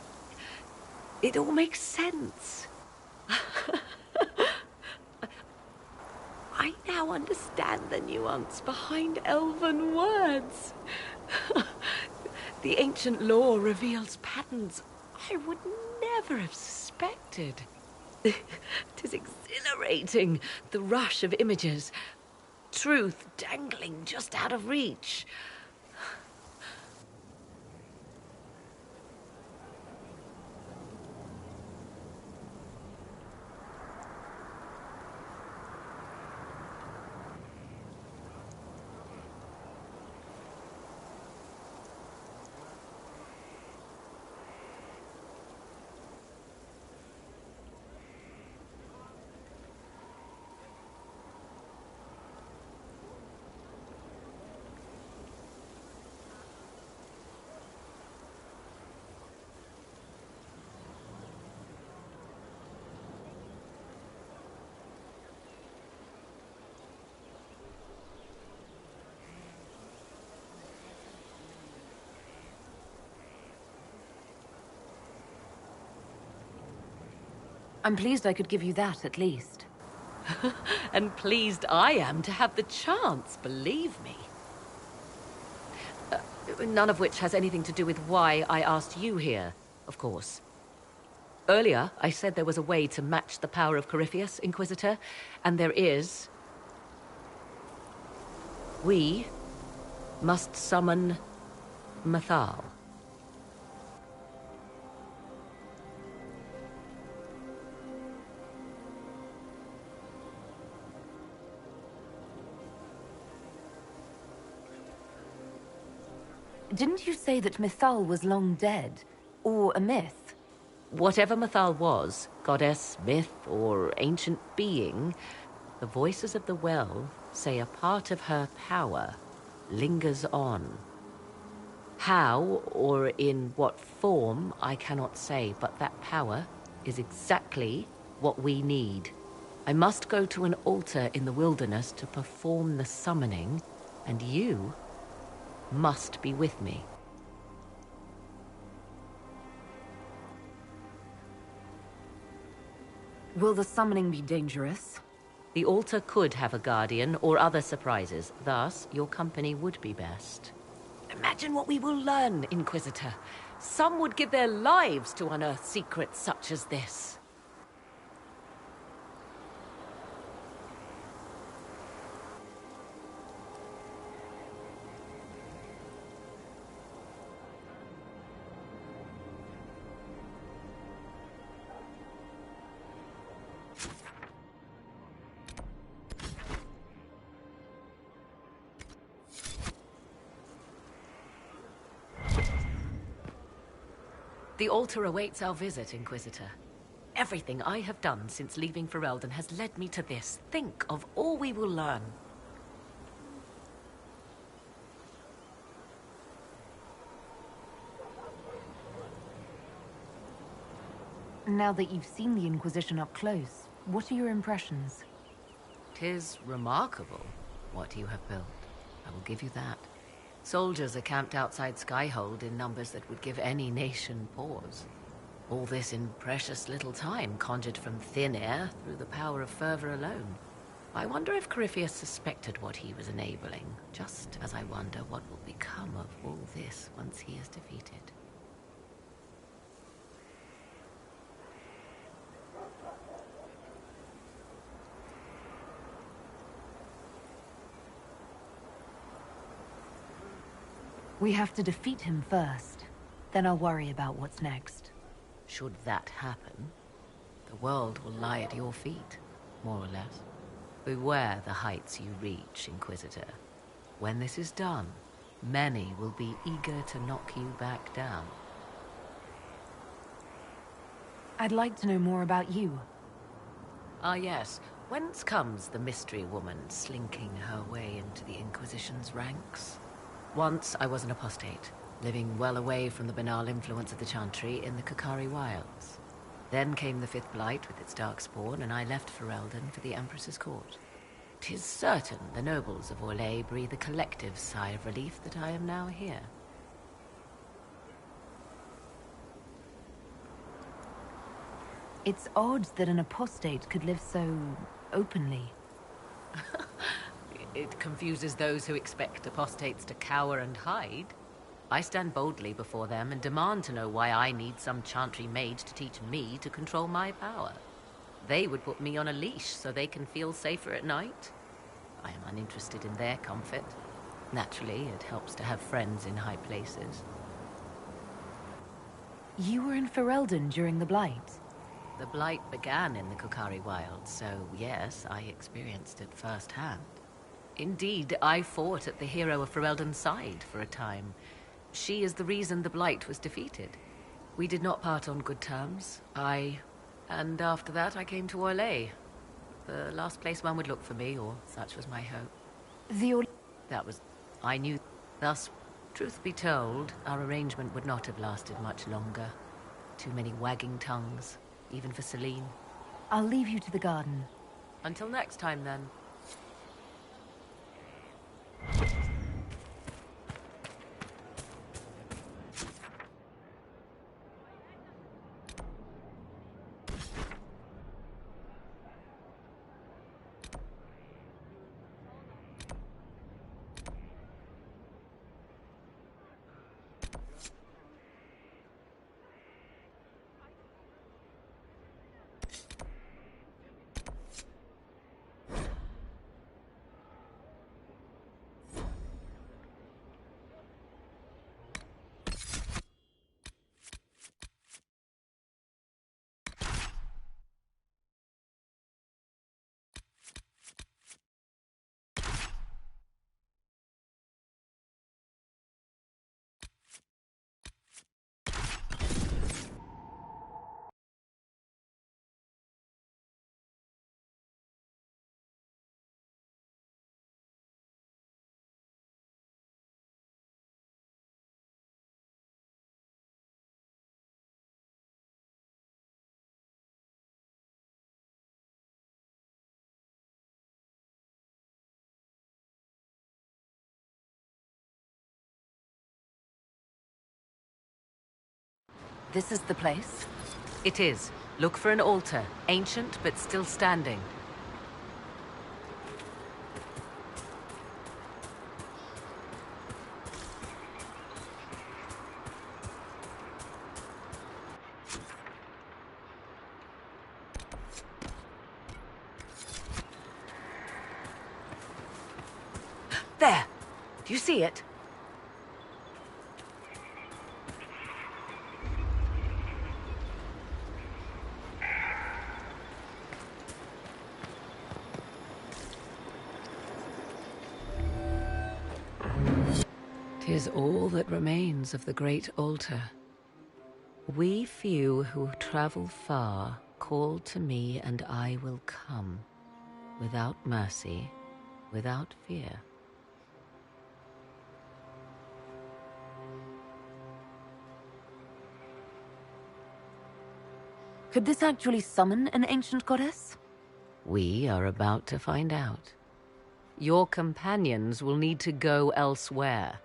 Speaker 1: it all makes sense. I now understand the nuance behind elven words. The ancient lore reveals patterns I would never have suspected. Tis exhilarating, the rush of images. Truth dangling just out of reach.
Speaker 2: I'm pleased I could give you that, at least.
Speaker 1: And pleased I am to have the chance, believe me. None of which has anything to do with why I asked you here, of course. Earlier, I said there was a way to match the power of Corypheus, Inquisitor, and there is. We must summon Mythal.
Speaker 2: Didn't you say that Mythal was long dead? Or a myth?
Speaker 1: Whatever Mythal was, goddess, myth, or ancient being, the voices of the well say a part of her power lingers on. How, or in what form, I cannot say, but that power is exactly what we need. I must go to an altar in the wilderness to perform the summoning, and you must be with me.
Speaker 2: Will the summoning be dangerous?
Speaker 1: The altar could have a guardian or other surprises. Thus, your company would be best. Imagine what we will learn, Inquisitor. Some would give their lives to unearth secrets such as this. The altar awaits our visit, Inquisitor. Everything I have done since leaving Ferelden has led me to this. Think of all we will learn.
Speaker 2: Now that you've seen the Inquisition up close, what are your impressions?
Speaker 1: 'Tis remarkable what you have built. I will give you that. Soldiers are camped outside Skyhold in numbers that would give any nation pause. All this in precious little time, conjured from thin air through the power of fervor alone. I wonder if Corypheus suspected what he was enabling, just as I wonder what will become of all this once he is defeated.
Speaker 2: We have to defeat him first. Then I'll worry about what's next.
Speaker 1: Should that happen, the world will lie at your feet, more or less. Beware the heights you reach, Inquisitor. When this is done, many will be eager to knock you back down.
Speaker 2: I'd like to know more about you.
Speaker 1: Ah yes, whence comes the mystery woman slinking her way into the Inquisition's ranks? Once I was an apostate, living well away from the banal influence of the Chantry in the Kakari Wilds. Then came the Fifth Blight with its darkspawn, and I left Ferelden for the Empress's court. 'Tis certain the nobles of Orlais breathe a collective sigh of relief that I am now here.
Speaker 2: It's odd that an apostate could live so openly.
Speaker 1: It confuses those who expect apostates to cower and hide. I stand boldly before them and demand to know why I need some chantry mage to teach me to control my power. They would put me on a leash so they can feel safer at night. I am uninterested in their comfort. Naturally, it helps to have friends in high places.
Speaker 2: You were in Ferelden during the Blight.
Speaker 1: The Blight began in the Kukari Wilds, so yes, I experienced it firsthand. Indeed, I fought at the hero of Ferelden's side for a time. She is the reason the Blight was defeated. We did not part on good terms. And after that I came to Orlais. The last place one would look for me, or such was my hope. I knew. Thus, truth be told, our arrangement would not have lasted much longer. Too many wagging tongues, even for Celine.
Speaker 2: I'll leave you to the garden.
Speaker 1: Until next time, then.
Speaker 2: This is the place?
Speaker 1: It is. Look for an altar, ancient but still standing. There! Do you see it? Tis all that remains of the great altar. We few who travel far call to me and I will come, without mercy, without fear.
Speaker 2: Could this actually summon an ancient goddess?
Speaker 1: We are about to find out. Your companions will need to go elsewhere.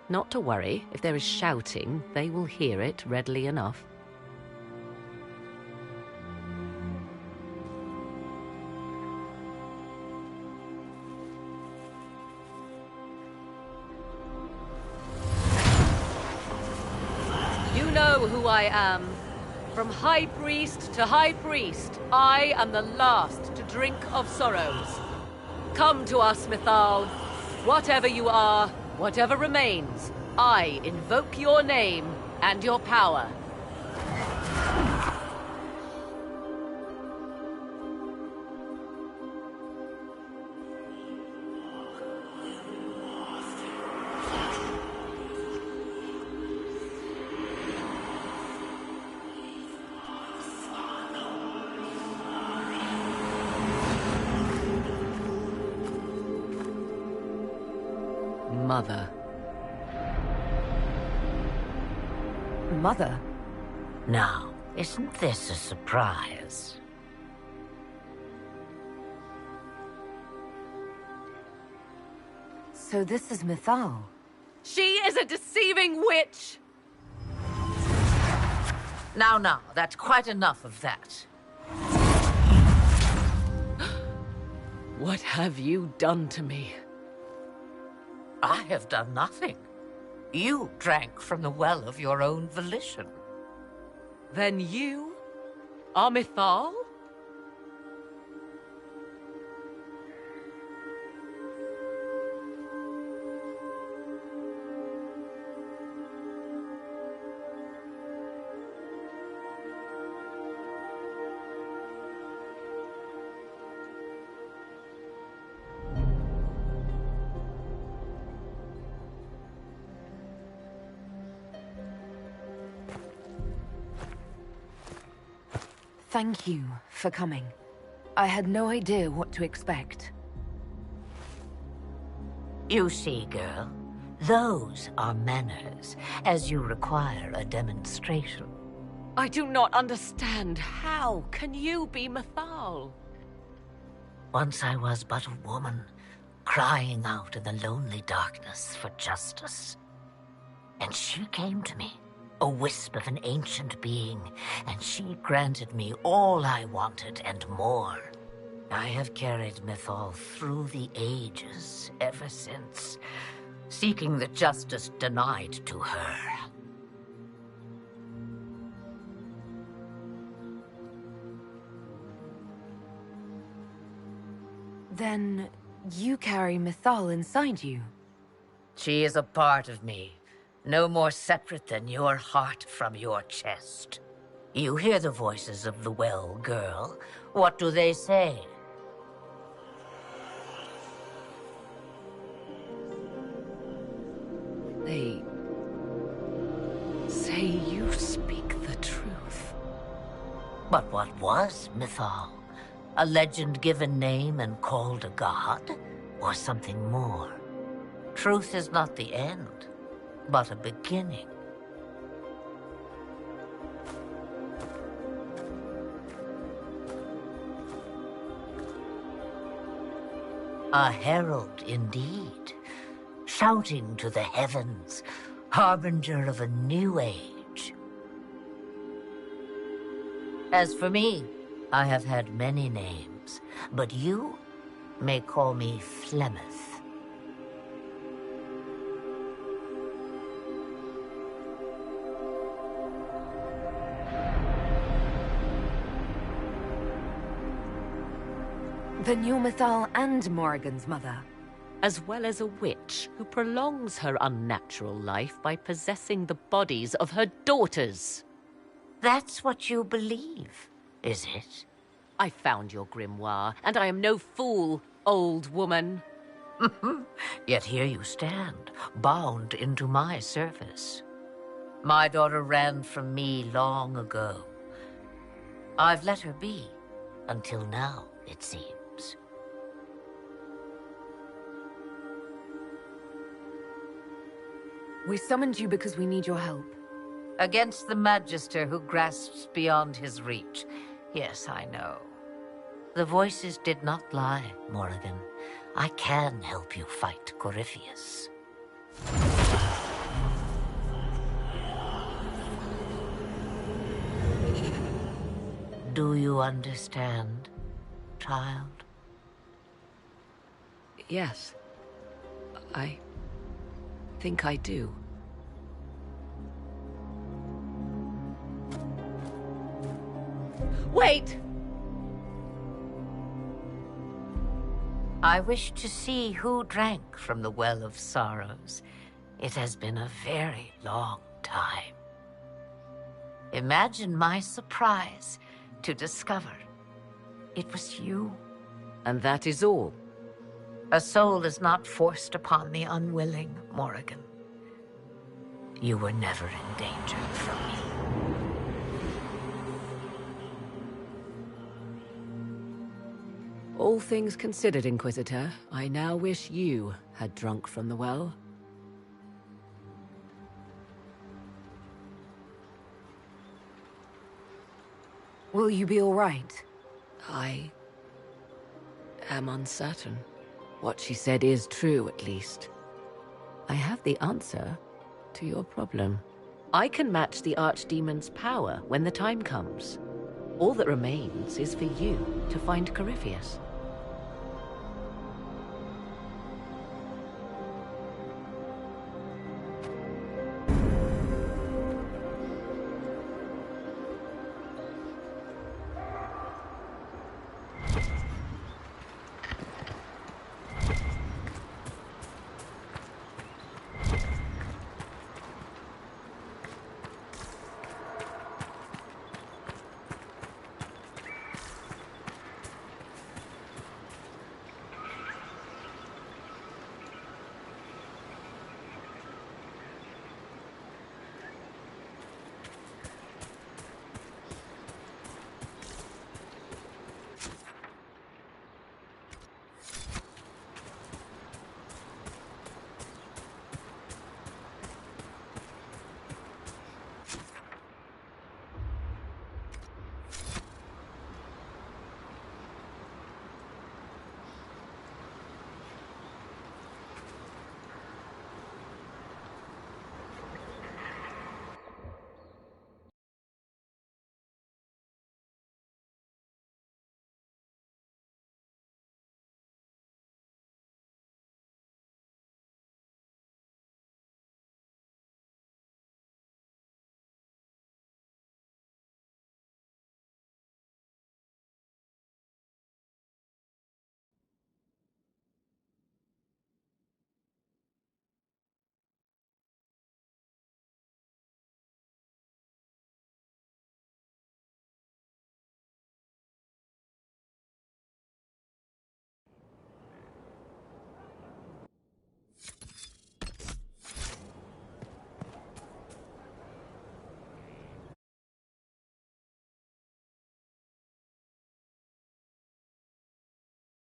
Speaker 1: Not to worry, if there is shouting, they will hear it readily enough. You know who I am. From High Priest to High Priest, I am the last to drink of sorrows. Come to us, Mithal. Whatever you are, whatever remains, I invoke your name and your power. Mother.
Speaker 2: Mother?
Speaker 11: Now, isn't this a surprise?
Speaker 2: So this is Mithal.
Speaker 1: She is a deceiving witch!
Speaker 11: Now, that's quite enough of that.
Speaker 1: What have you done to me?
Speaker 11: I have done nothing. You drank from the well of your own volition.
Speaker 1: Then you are Mythal?
Speaker 2: Thank you for coming. I had no idea what to expect.
Speaker 11: You see, girl, those are manners, as you require a demonstration.
Speaker 1: I do not understand. How can you be Mythal?
Speaker 11: Once I was but a woman, crying out in the lonely darkness for justice. And she came to me, a wisp of an ancient being, and she granted me all I wanted and more. I have carried Mythal through the ages ever since, seeking the justice denied to her.
Speaker 2: Then you carry Mythal inside you?
Speaker 11: She is a part of me. No more separate than your heart from your chest. You hear the voices of the well, girl. What do they say?
Speaker 1: They say you speak the truth.
Speaker 11: But what was Mythal? A legend given name and called a god? Or something more? Truth is not the end, but a beginning. A herald indeed, shouting to the heavens, harbinger of a new age. As for me, I have had many names, but you may call me Flemeth.
Speaker 2: Then you're Mythal and Morrigan's mother?
Speaker 1: As well as a witch who prolongs her unnatural life by possessing the bodies of her daughters.
Speaker 11: That's what you believe, is it?
Speaker 1: I found your grimoire, and I am no fool, old woman.
Speaker 11: Yet here you stand, bound into my service. My daughter ran from me long ago. I've let her be, until now, it seems.
Speaker 2: We summoned you because we need your help.
Speaker 11: Against the Magister who grasps beyond his reach. Yes, I know. The voices did not lie, Morrigan. I can help you fight Corypheus. Do you understand, child?
Speaker 1: Yes. I think I do. Wait!
Speaker 11: I wish to see who drank from the Well of Sorrows. It has been a very long time. Imagine my surprise to discover it was you.
Speaker 1: And that is all?
Speaker 11: A soul is not forced upon the unwilling, Morrigan. You were never in danger from me.
Speaker 1: All things considered, Inquisitor, I now wish you had drunk from the well.
Speaker 2: Will you be all right?
Speaker 1: I am uncertain. What she said is true, at least. I have the answer to your problem. I can match the Archdemon's power when the time comes. All that remains is for you to find Corypheus.